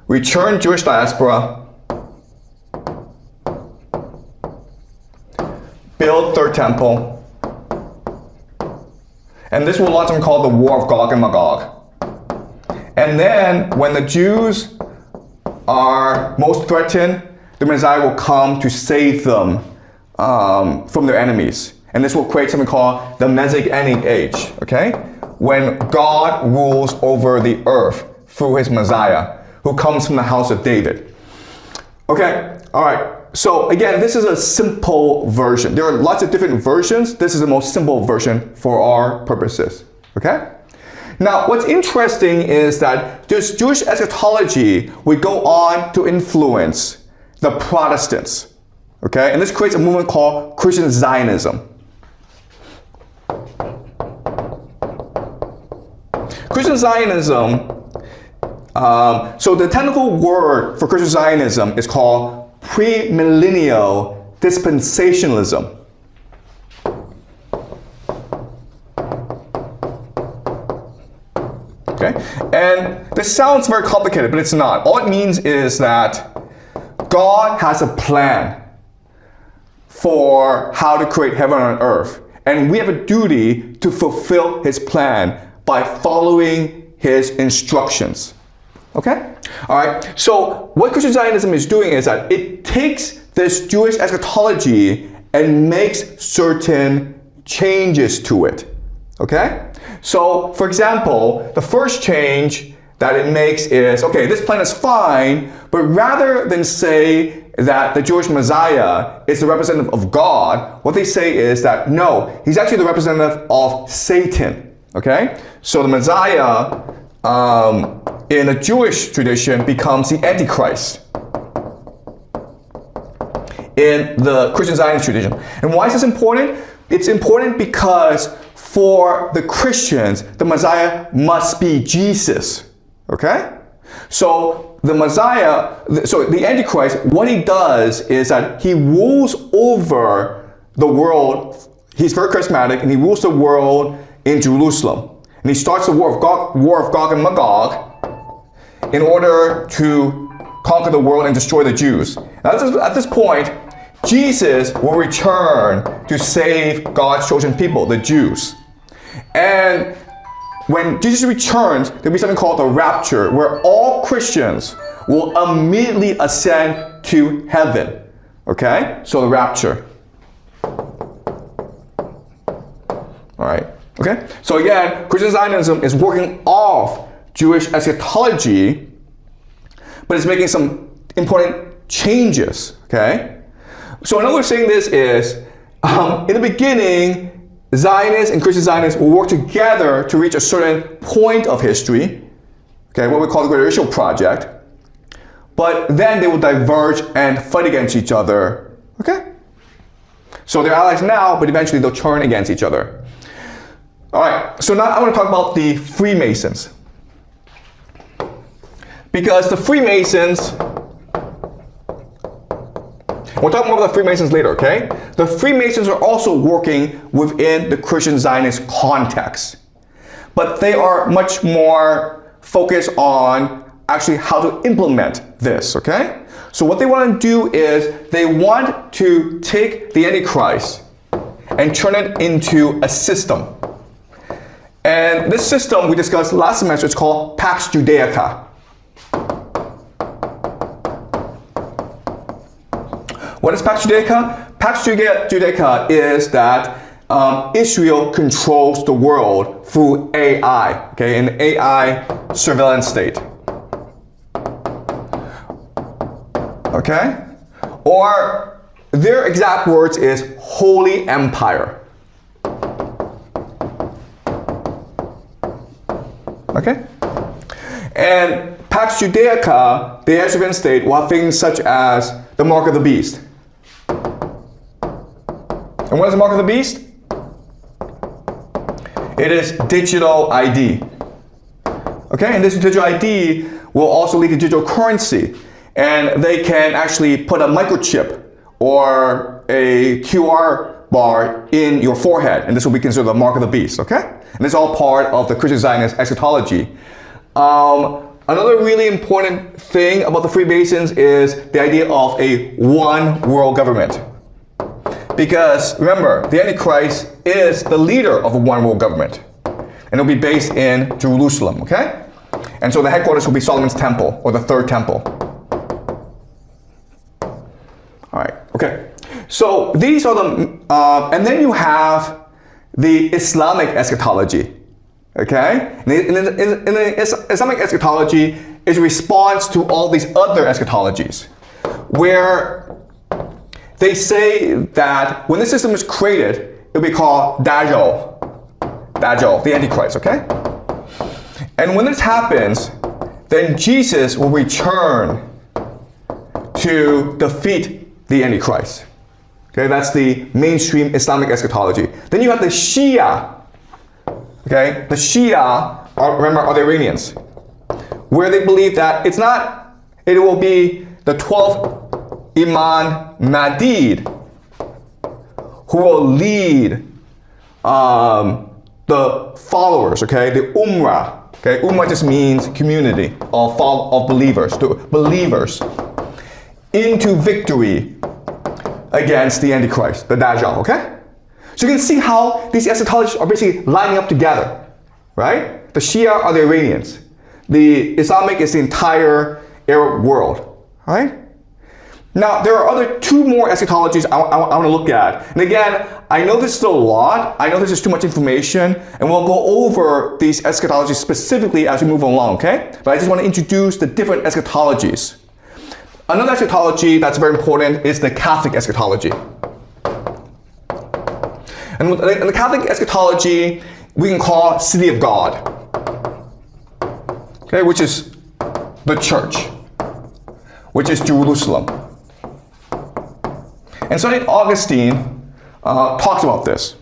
B: Return Jewish diaspora, build third temple, and this will launch something called the War of Gog and Magog. And then when the Jews are most threatened, the Messiah will come to save them from their enemies. And this will create something called the Messianic age, okay? When God rules over the earth through his Messiah, who comes from the house of David. Okay, all right. So again, this is a simple version. There are lots of different versions. This is the most simple version for our purposes, okay? Now, what's interesting is that this Jewish eschatology would go on to influence the Protestants, okay? And this creates a movement called Christian Zionism. Christian Zionism, so the technical word for Christian Zionism is called premillennial dispensationalism. Okay, and this sounds very complicated, but it's not. All it means is that God has a plan for how to create heaven on earth, and we have a duty to fulfill his plan by following his instructions. Okay? All right. So what Christian Zionism is doing is that it takes this Jewish eschatology and makes certain changes to it. Okay? So, for example, the first change that it makes is, okay, this plan is fine, but rather than say that the Jewish Messiah is the representative of God, what they say is that, no, he's actually the representative of Satan. Okay? So the Messiah, in a Jewish tradition, becomes the Antichrist in the Christian Zionist tradition. And why is this important? It's important because for the Christians, the Messiah must be Jesus. Okay? So the Messiah, so the Antichrist, what he does is that he rules over the world. He's very charismatic, and he rules the world in Jerusalem. And he starts the War of Gog and Magog in order to conquer the world and destroy the Jews. At this point, Jesus will return to save God's chosen people, the Jews. And when Jesus returns, there'll be something called the rapture, where all Christians will immediately ascend to heaven. Okay? So the rapture. All right. Okay? So again, Christian Zionism is working off Jewish eschatology, but it's making some important changes. Okay? So another way of saying this is, in the beginning, Zionists and Christian Zionists will work together to reach a certain point of history, okay, what we call the Great Israel Project, but then they will diverge and fight against each other, okay? So they're allies now, but eventually they'll turn against each other. All right, so now I want to talk about the Freemasons. Because the Freemasons, we'll talk more about the Freemasons later, okay? The Freemasons are also working within the Christian Zionist context, but they are much more focused on actually how to implement this, okay? So what they want to do is they want to take the Antichrist and turn it into a system. And this system we discussed last semester, it's called Pax Judaica. What is Pax Judaica? Pax Judaica is that Israel controls the world through AI, okay, an AI surveillance state. Okay? Or their exact words is Holy Empire. Okay? And Pax Judaica, the surveillance state, will have things such as the mark of the beast. And what is the mark of the beast? It is digital ID. Okay, and this digital ID will also lead to digital currency. And they can actually put a microchip or a QR bar in your forehead, and this will be considered the mark of the beast, okay? And this is all part of the Christian Zionist eschatology. Another really important thing about the Freemasons is the idea of a one world government. Because remember, the Antichrist is the leader of a one world government, and it'll be based in Jerusalem, okay? And so the headquarters will be Solomon's temple, or the third temple. All right, okay. So these are the, and then you have the Islamic eschatology, okay? In the Islamic eschatology is a response to all these other eschatologies, where they say that when the system is created, it'll be called Dajjal, the Antichrist, okay? And when this happens, then Jesus will return to defeat the Antichrist. Okay, that's the mainstream Islamic eschatology. Then you have the Shia. Okay, the Shia are the Iranians, where they believe that it will be the 12th Imam Mahdi who will lead the followers, okay, the Ummah. Okay, Ummah just means community of believers, into victory against the Antichrist, the Dajjal, okay? So you can see how these eschatologies are basically lining up together, right? The Shia are the Iranians. The Islamic is the entire Arab world, right? Now, there are two more eschatologies I want to look at. And again, I know this is a lot. I know this is too much information, and we'll go over these eschatologies specifically as we move along, okay? But I just want to introduce the different eschatologies. Another eschatology that's very important is the Catholic eschatology. And in the Catholic eschatology, we can call City of God, okay, which is the church, which is Jerusalem. And St. Augustine talks about this,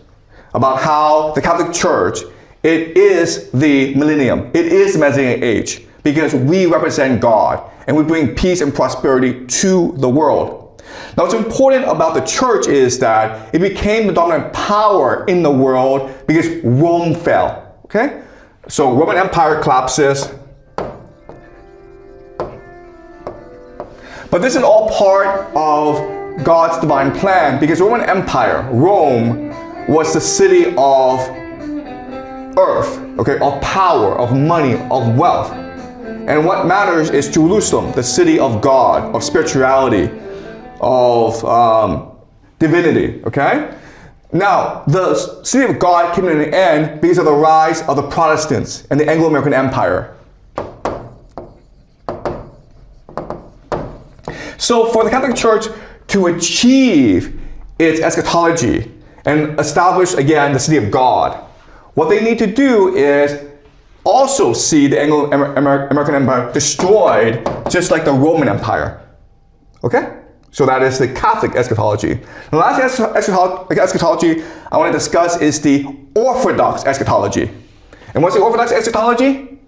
B: about how the Catholic Church, it is the millennium, it is the Messianic age, because we represent God and we bring peace and prosperity to the world. Now, what's important about the church is that it became the dominant power in the world because Rome fell, okay? So Roman Empire collapses. But this is all part of God's divine plan, because Roman Empire, Rome, was the city of earth, okay, of power, of money, of wealth. And what matters is Jerusalem, the city of God, of spirituality, of divinity, okay? Now, the city of God came to an end because of the rise of the Protestants and the Anglo-American Empire. So for the Catholic Church to achieve its eschatology, and establish again the city of God. What they need to do is also see the Anglo-American Empire destroyed, just like the Roman Empire. Okay? So that is the Catholic eschatology. The last eschatology I want to discuss is the Orthodox eschatology. And what's the Orthodox eschatology?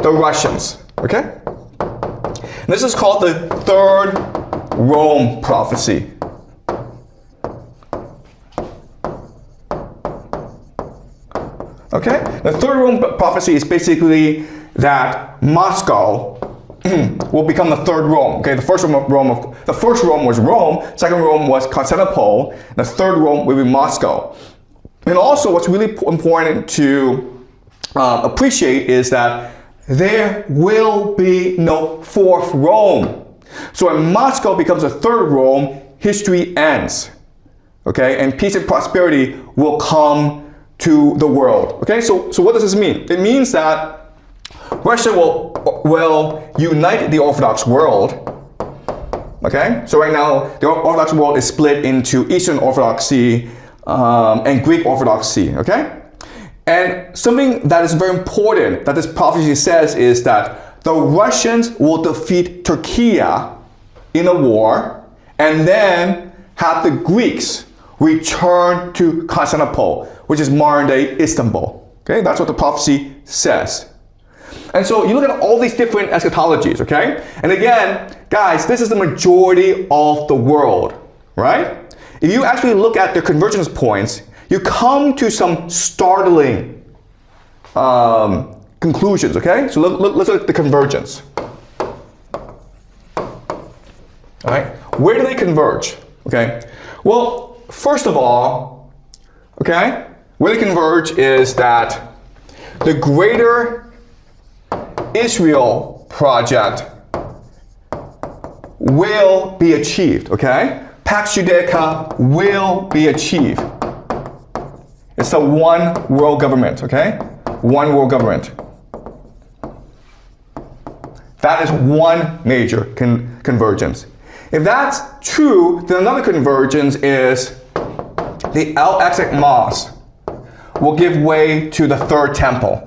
B: The Russians. Okay? And this is called the Third Rome prophecy. Okay? The Third Rome prophecy is basically that Moscow will become the third Rome. Okay, the first Rome was Rome, second Rome was Constantinople, the third Rome will be Moscow. And also what's really important to appreciate is that there will be no fourth Rome. So when Moscow becomes a third Rome, history ends. Okay, and peace and prosperity will come to the world. Okay, so what does this mean? It means that Russia will unite the Orthodox world. Okay, so right now the Orthodox world is split into Eastern Orthodoxy and Greek Orthodoxy. Okay, and something that is very important that this prophecy says is that the Russians will defeat Turkey in a war, and then have the Greeks return to Constantinople, which is modern day Istanbul. Okay, that's what the prophecy says. And so you look at all these different eschatologies, okay? And again, guys, this is the majority of the world, right? If you actually look at the convergence points, you come to some startling conclusions, okay? So let's look at the convergence. All right, where do they converge? Okay, well, first of all, okay, where they converge is that the greater Israel project will be achieved, okay? Pax Judaica will be achieved. It's a one world government, okay? One world government. That is one major convergence. If that's true, then another convergence is the Al-Aqsa Mosque will give way to the third temple.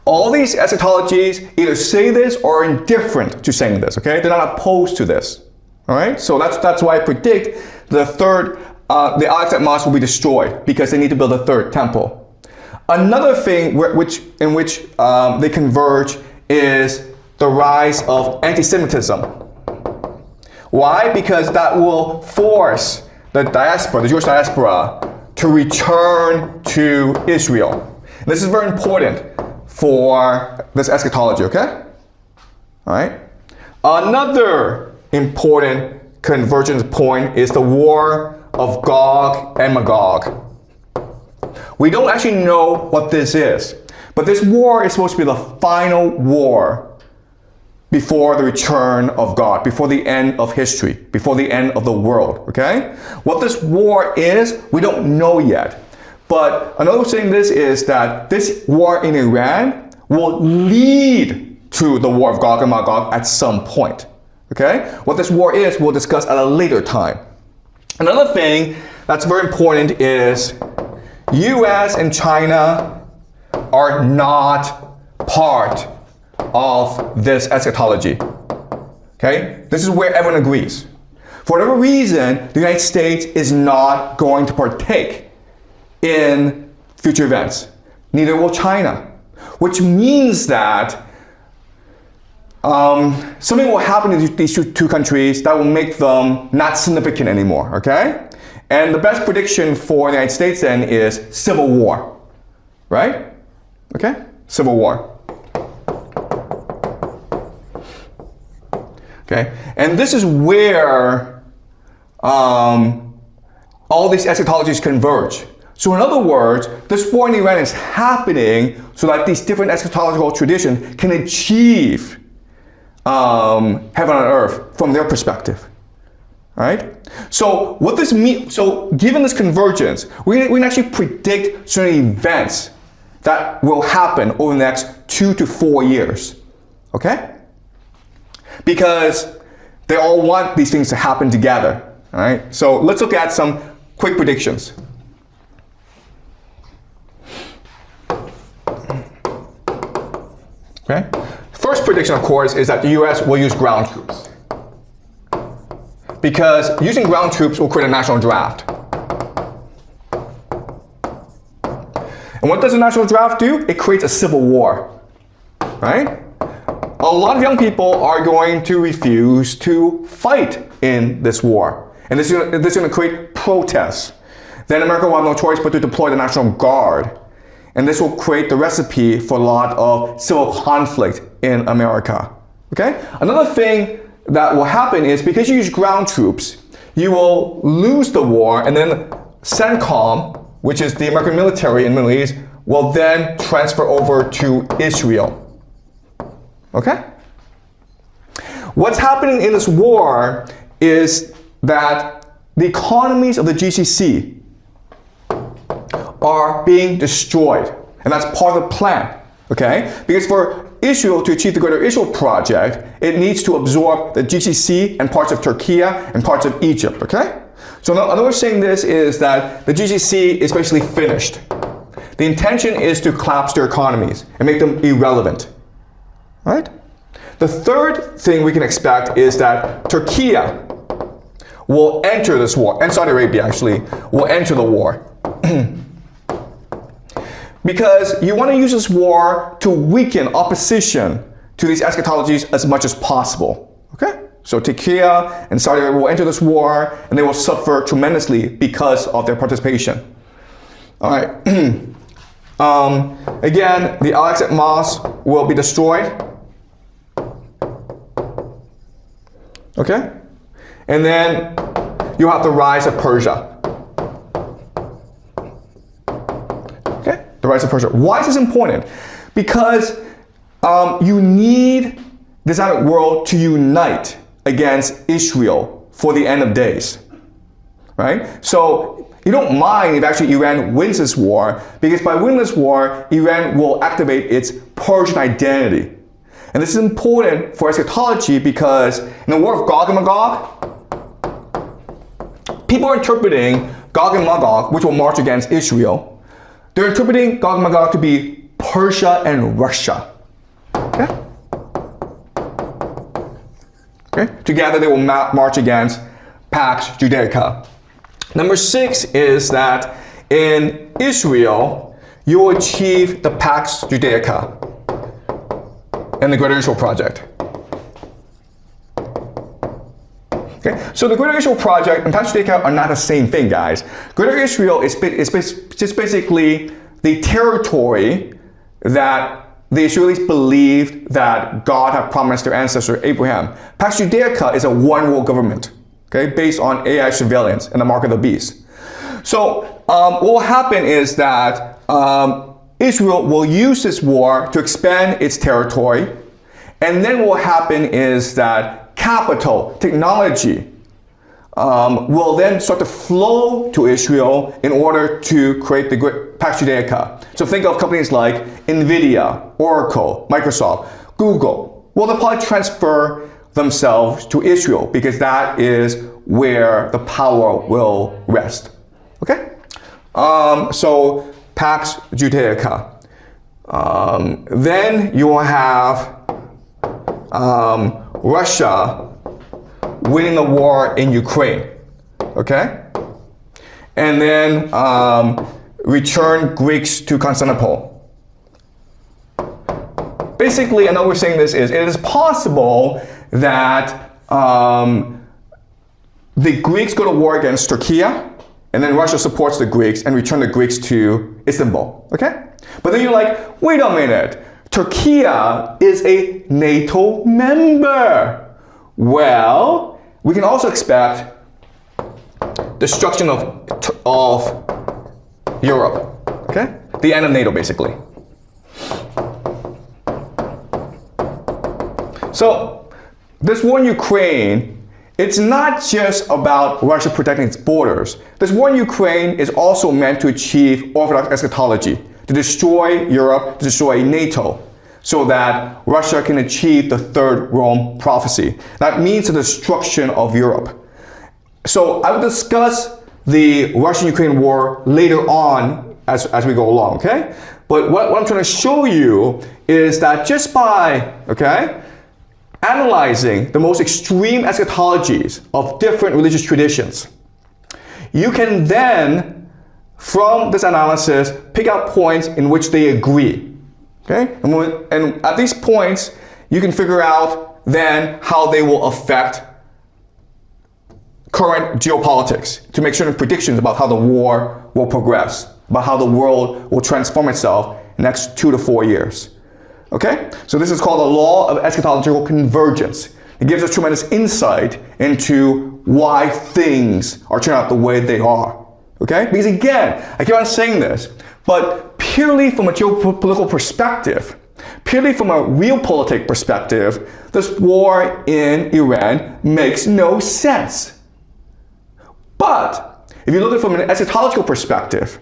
B: All these eschatologies either say this or are indifferent to saying this, okay? They're not opposed to this, all right? So that's why I predict the Al-Aqsa Mosque will be destroyed because they need to build a third temple. Another thing in which they converge is the rise of anti-Semitism. Why? Because that will force the diaspora, the Jewish diaspora, to return to Israel. This is very important for this eschatology, okay? All right. Another important convergence point is the war of Gog and Magog. We don't actually know what this is, but this war is supposed to be the final war before the return of God, before the end of history, before the end of the world, okay? What this war is, we don't know yet. But another thing is that this war in Iran will lead to the war of Gog and Magog at some point, okay? What this war is, we'll discuss at a later time. Another thing that's very important is US and China are not part of this eschatology, okay? This is where everyone agrees. For whatever reason, the United States is not going to partake in future events. Neither will China, which means that something will happen in these two countries that will make them not significant anymore, okay? And the best prediction for the United States then is civil war, right? Okay, civil war. Okay, and this is where all these eschatologies converge. So in other words, this war in Iran is happening so that these different eschatological traditions can achieve heaven on earth from their perspective. All right? So what this means, so given this convergence, we can actually predict certain events that will happen over the next 2 to 4 years. Okay? Because They all want these things to happen together. All right? So let's look at some quick predictions. Okay? First prediction, of course, is that the US will use ground troops. Because using ground troops will create a national draft. And what does a national draft do? It creates a civil war. Right? A lot of young people are going to refuse to fight in this war. And this is going to create protests. Then America will have no choice but to deploy the National Guard. And this will create the recipe for a lot of civil conflict in America. Okay? Another thing that will happen is because you use ground troops, you will lose the war, and then CENTCOM, which is the American military in the Middle East, will then transfer over to Israel. Okay? What's happening in this war is that the economies of the GCC are being destroyed. And that's part of the plan. Okay? Because for Israel to achieve the Greater Israel Project, it needs to absorb the GCC and parts of Turkey and parts of Egypt. Okay? So another way of saying this is that the GCC is basically finished. The intention is to collapse their economies and make them irrelevant. Right? The third thing we can expect is that Turkey will enter this war, and Saudi Arabia actually will enter the war. Because you want to use this war to weaken opposition to these eschatologies as much as possible. Okay? So Turkey and Saudi Arabia will enter this war, and they will suffer tremendously because of their participation. All right. Again, the Al-Aqsa Mosque will be destroyed. Okay? And then you have the rise of Persia. Okay? The rise of Persia. Why is this important? Because you need the Islamic world to unite against Israel for the end of days. Right? So you don't mind if actually Iran wins this war, because by winning this war, Iran will activate its Persian identity. And this is important for eschatology because in the war of Gog and Magog, people are interpreting Gog and Magog, which will march against Israel. They're interpreting Gog and Magog to be Persia and Russia. Okay? Okay? Together they will march against Pax Judaica. Number 6 is that in Israel, you will achieve the Pax Judaica and the Greater Israel Project. Okay, so the Greater Israel Project and Pax Judaica are not the same thing, guys. Greater Israel is just basically the territory that the Israelis believed that God had promised their ancestor Abraham. Pax Judaica is a one world government, okay, based on AI surveillance and the mark of the beast. So what will happen is that Israel will use this war to expand its territory, and then what will happen is that capital, technology, will then start to flow to Israel in order to create the Pax Judaica. So think of companies like Nvidia, Oracle, Microsoft, Google. Well, they'll probably transfer themselves to Israel because that is where the power will rest. Okay? So Pax Judaica. Then you will have Russia winning the war in Ukraine. Okay? And then return Greeks to Constantinople. Basically, another way of saying this is, it is possible that the Greeks go to war against Turkey, and then Russia supports the Greeks and return the Greeks to Istanbul. Okay? But then you're like, wait a minute, Turkey is a NATO member. Well, we can also expect destruction of Europe. Okay? The end of NATO, basically. So, this war in Ukraine, it's not just about Russia protecting its borders. This war in Ukraine is also meant to achieve Orthodox eschatology, to destroy Europe, to destroy NATO. so that Russia can achieve the third Rome prophecy. That means the destruction of Europe. So I will discuss the Russian-Ukraine war later on as we go along, okay? But what I'm trying to show you is that just by, okay, analyzing the most extreme eschatologies of different religious traditions, you can then, from this analysis, pick out points in which they agree, okay? And at these points, you can figure out then how they will affect current geopolitics, to make certain predictions about how the war will progress, about how the world will transform itself in the next 2 to 4 years. Okay? So this is called the law of eschatological convergence. It gives us tremendous insight into why things are turning out the way they are. Okay? Because again, I keep on saying this, but purely from a geopolitical perspective, purely from a realpolitik perspective, this war in Iran makes no sense. But if you look at it from an eschatological perspective,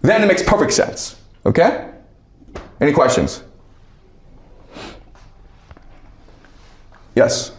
B: then it makes perfect sense. Okay? Any questions? Yes.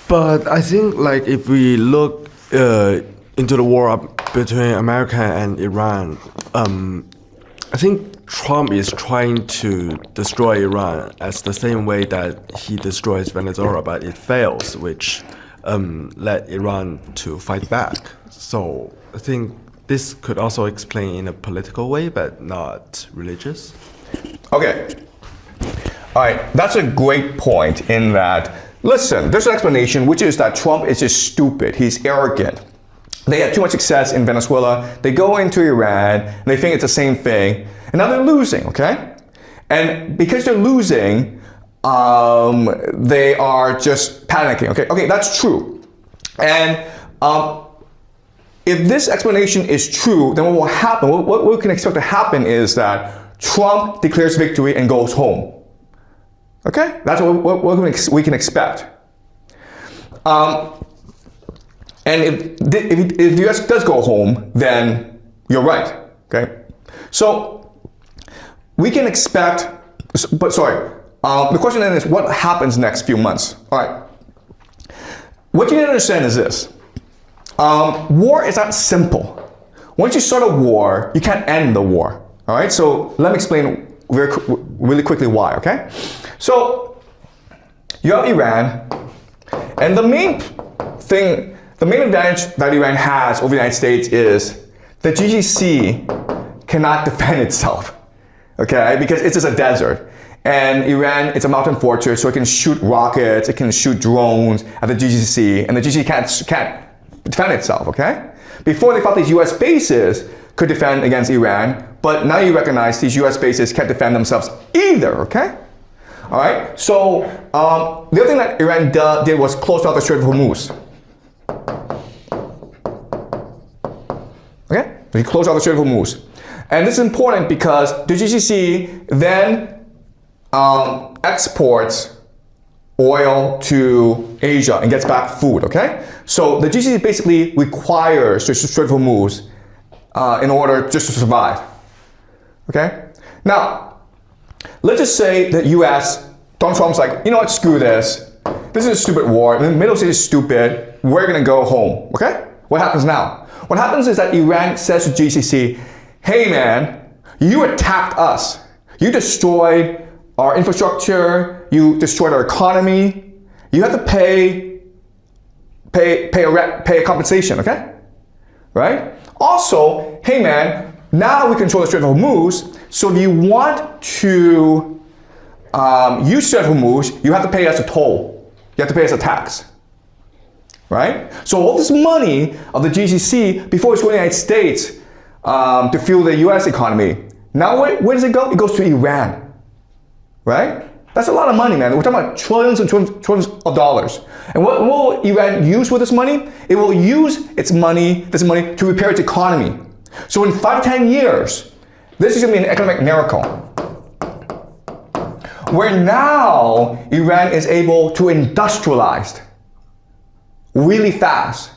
J: But I think, like, if we look into the war between America and Iran, I think Trump is trying to destroy Iran as the same way that he destroys Venezuela, but it fails, which led Iran to fight back. So I think this could also explain in a political way, but not religious.
B: Okay. All right. That's a great point in that, listen, there's an explanation, which is that Trump is just stupid. He's arrogant. They had too much success in Venezuela. They go into Iran, and they think it's the same thing. And now they're losing, okay? And because they're losing, they are just panicking, okay? Okay, that's true. And if this explanation is true, then what will happen, what we can expect to happen is that Trump declares victory and goes home. Okay? That's what we can expect. And if the US does go home, then you're right, okay? So we can expect, but sorry, the question then is what happens next few months? All right. What you need to understand is this. War is not simple. Once you start a war, you can't end the war. All right, so let me explain really quickly why, okay? So you have Iran, and the main advantage that Iran has over the United States is the GCC cannot defend itself, okay? Because it's just a desert. And Iran, it's a mountain fortress, so it can shoot rockets, it can shoot drones at the GCC, and the GCC can't defend itself, okay? Before they thought these US bases could defend against Iran, but now you recognize these US bases can't defend themselves either, okay? All right, so the other thing that Iran did was close out the Strait of Hormuz. Okay, they closed out the Strait of Hormuz. And this is important because the GCC then exports oil to Asia and gets back food, okay? So the GCC basically requires the Strait of Hormuz in order just to survive, okay? Now, let's just say that US, Donald Trump's like, you know what, screw this. This is a stupid war, the Middle East is stupid, we're gonna go home, okay? What happens now? What happens is that Iran says to GCC, hey man, you attacked us. You destroyed our infrastructure, you destroyed our economy, you have to pay a compensation, okay? Right? Also, hey man, now we control the Strait of Hormuz, so if you want to use Strait of Hormuz, you have to pay us a toll. You have to pay us a tax. Right? So all this money of the GCC, before it's going to the United States to fuel the US economy, now where does it go? It goes to Iran. Right? That's a lot of money, man. We're talking about trillions and trillions of dollars. And what will Iran use with this money? It will use this money to repair its economy. So in 5 to 10 years, this is going to be an economic miracle. Where now Iran is able to industrialize really fast.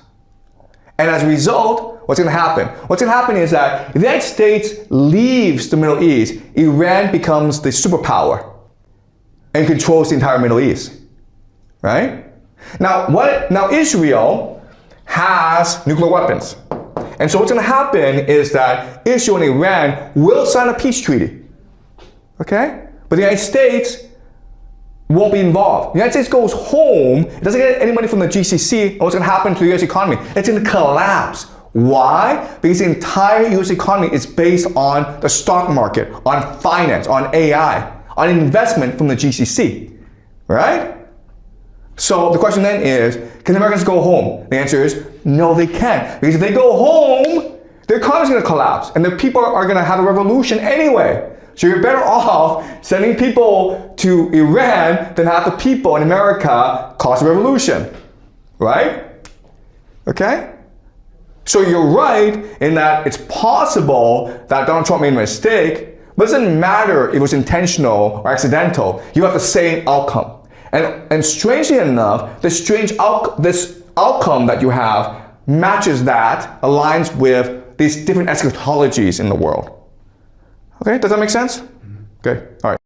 B: And as a result, what's going to happen? What's going to happen is that if the United States leaves the Middle East, Iran becomes the superpower and controls the entire Middle East, right? Now Israel has nuclear weapons. And so what's going to happen is that Israel and Iran will sign a peace treaty, okay? But the United States won't be involved. The United States goes home, it doesn't get any money from the GCC, what's going to happen to the US economy? It's going to collapse. Why? Because the entire US economy is based on the stock market, on finance, on AI, on investment from the GCC, right? So the question then is, can the Americans go home? The answer is, no, they can't. Because if they go home, their economy is going to collapse and the people are going to have a revolution anyway. So you're better off sending people to Iran than have the people in America cause a revolution, right? Okay? So you're right in that it's possible that Donald Trump made a mistake, but it doesn't matter if it was intentional or accidental. You have the same outcome. And strangely enough, this outcome that you have matches that, aligns with these different eschatologies in the world. Okay, does that make sense? Okay, all right.